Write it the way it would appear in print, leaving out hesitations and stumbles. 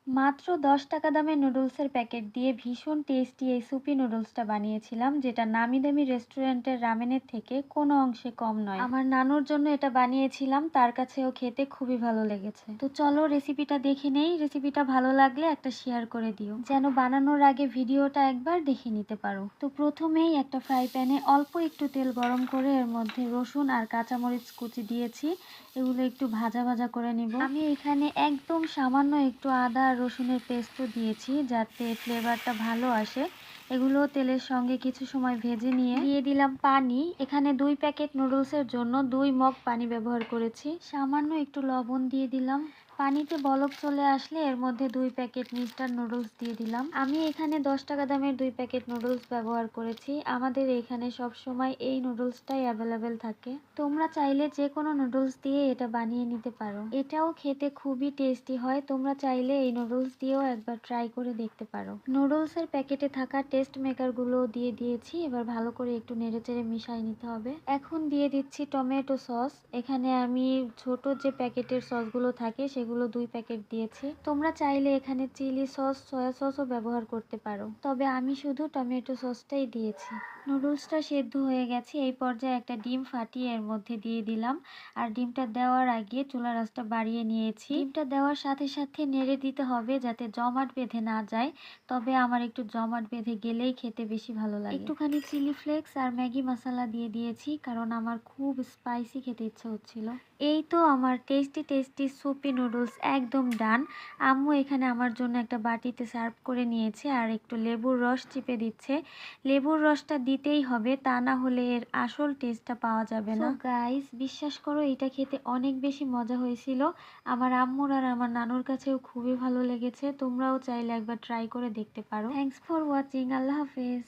মাত্র ১০ টাকা দামের নুডলসের প্যাকেট দিয়ে ভীষণ টেস্টি এই সুপি নুডলসটা বানিয়েছিলাম, যেটা নামি দামি রেস্টুরেন্টের রামেনের থেকে কোনো অংশে কম নয়। আমার নানুর জন্য এটা বানিয়েছিলাম, তার কাছেও খেতে খুবই ভালো লেগেছে। তো চলো রেসিপিটা দেখে নেই। রেসিপিটা ভালো লাগলে একটা শেয়ার করে দিও, যেন বানানোর আগে ভিডিওটা একবার দেখে নিতে পারো। তো প্রথমেই একটা ফ্রাই প্যানে অল্প একটু তেল গরম করে এর মধ্যে রসুন আর কাঁচামরিচ কুচি দিয়েছি। এগুলো একটু ভাজা ভাজা করে নিব। আমি এখানে একদম সামান্য একটু আদা আর রসুনের পেস্টও দিয়েছি, যাতে ফ্লেভারটা ভালো আসে। এগুলো তেলের সঙ্গে কিছু সময় ভেজে নিয়ে দিয়ে দিলাম পানি। এখানে 2 প্যাকেট নুডলসের জন্য 2 মগ পানি ব্যবহার করেছি। সামান্য একটু লবণ দিয়ে দিলাম। পানিতে বলক চলে আসলে এর মধ্যে 2 প্যাকেট মিস্টার নুডলস দিয়ে দিলাম। আমি এখানে 10 টাকা দামের 2 প্যাকেট নুডলস ব্যবহার করেছি। আমাদের এখানে সব সময় এই নুডলসটাই অ্যাভেলেবেল থাকে। তোমরা চাইলে যে কোনো নুডলস দিয়ে এটা বানিয়ে নিতে পারো। এটাও খেতে খুবই টেস্টি হয়। তোমরা চাইলে এই নুডলস দিয়েও একবার ট্রাই করে দেখতে পারো। নুডলসের প্যাকেটে থাকা টেস্ট মেকার গুলো দিয়ে দিয়েছি। এবার ভালো করে একটু নেড়েচেড়ে মিশিয়ে নিতে হবে। এখন দিয়ে দিচ্ছি টমেটো সস। এখানে আমি ছোট যে প্যাকেটের সসগুলো থাকে সেগুলো 2 প্যাকেট দিয়েছি। তোমরা চাইলে এখানে চিলি সস, সয়া সসও ব্যবহার করতে পারো, তবে আমি শুধু টমেটো সসটাই দিয়েছি। নুডলসটা সেদ্ধ হয়ে গেছে। এই পর্যায়ে একটা ডিম ফাটিয়ে এর মধ্যে দিয়ে দিলাম। আর ডিমটা দেওয়ার আগে চুলার আঁচটা বাড়িয়ে নিয়েছি। ডিমটা দেওয়ার সাথে সাথে নেড়ে দিতে হবে যাতে জমাট বেঁধে না যায়। তবে আমার একটু জমাট বেঁধে গেলেই খেতে বেশি ভালো লাগে। একটুখানি চিলি ফ্লেক্স আর ম্যাগি মশলা দিয়ে দিয়েছি, কারণ আমার খুব স্পাইসি খেতে ইচ্ছা হচ্ছিল। এই তো আমার টেস্টি টেস্টি সুপি নুডলস একদম ডান। আম্মু এখানে আমার জন্য একটা বাটিতে সার্ভ করে নিয়েছে আর একটু লেবুর রস চিপে দিচ্ছে। লেবুর রসটা দিতেই হবে, তা না হলে এর আসল টেস্টটা পাওয়া যাবে না। গাইস, বিশ্বাস করো এটা খেতে অনেক বেশি মজা হয়েছিল। আমার আম্মুর আর আমার নানুর কাছেও খুবই ভালো লেগেছে। তোমরাও চাইলে একবার ট্রাই করে দেখতে পারো। Thanks for watching. আল্লাহ হাফেজ।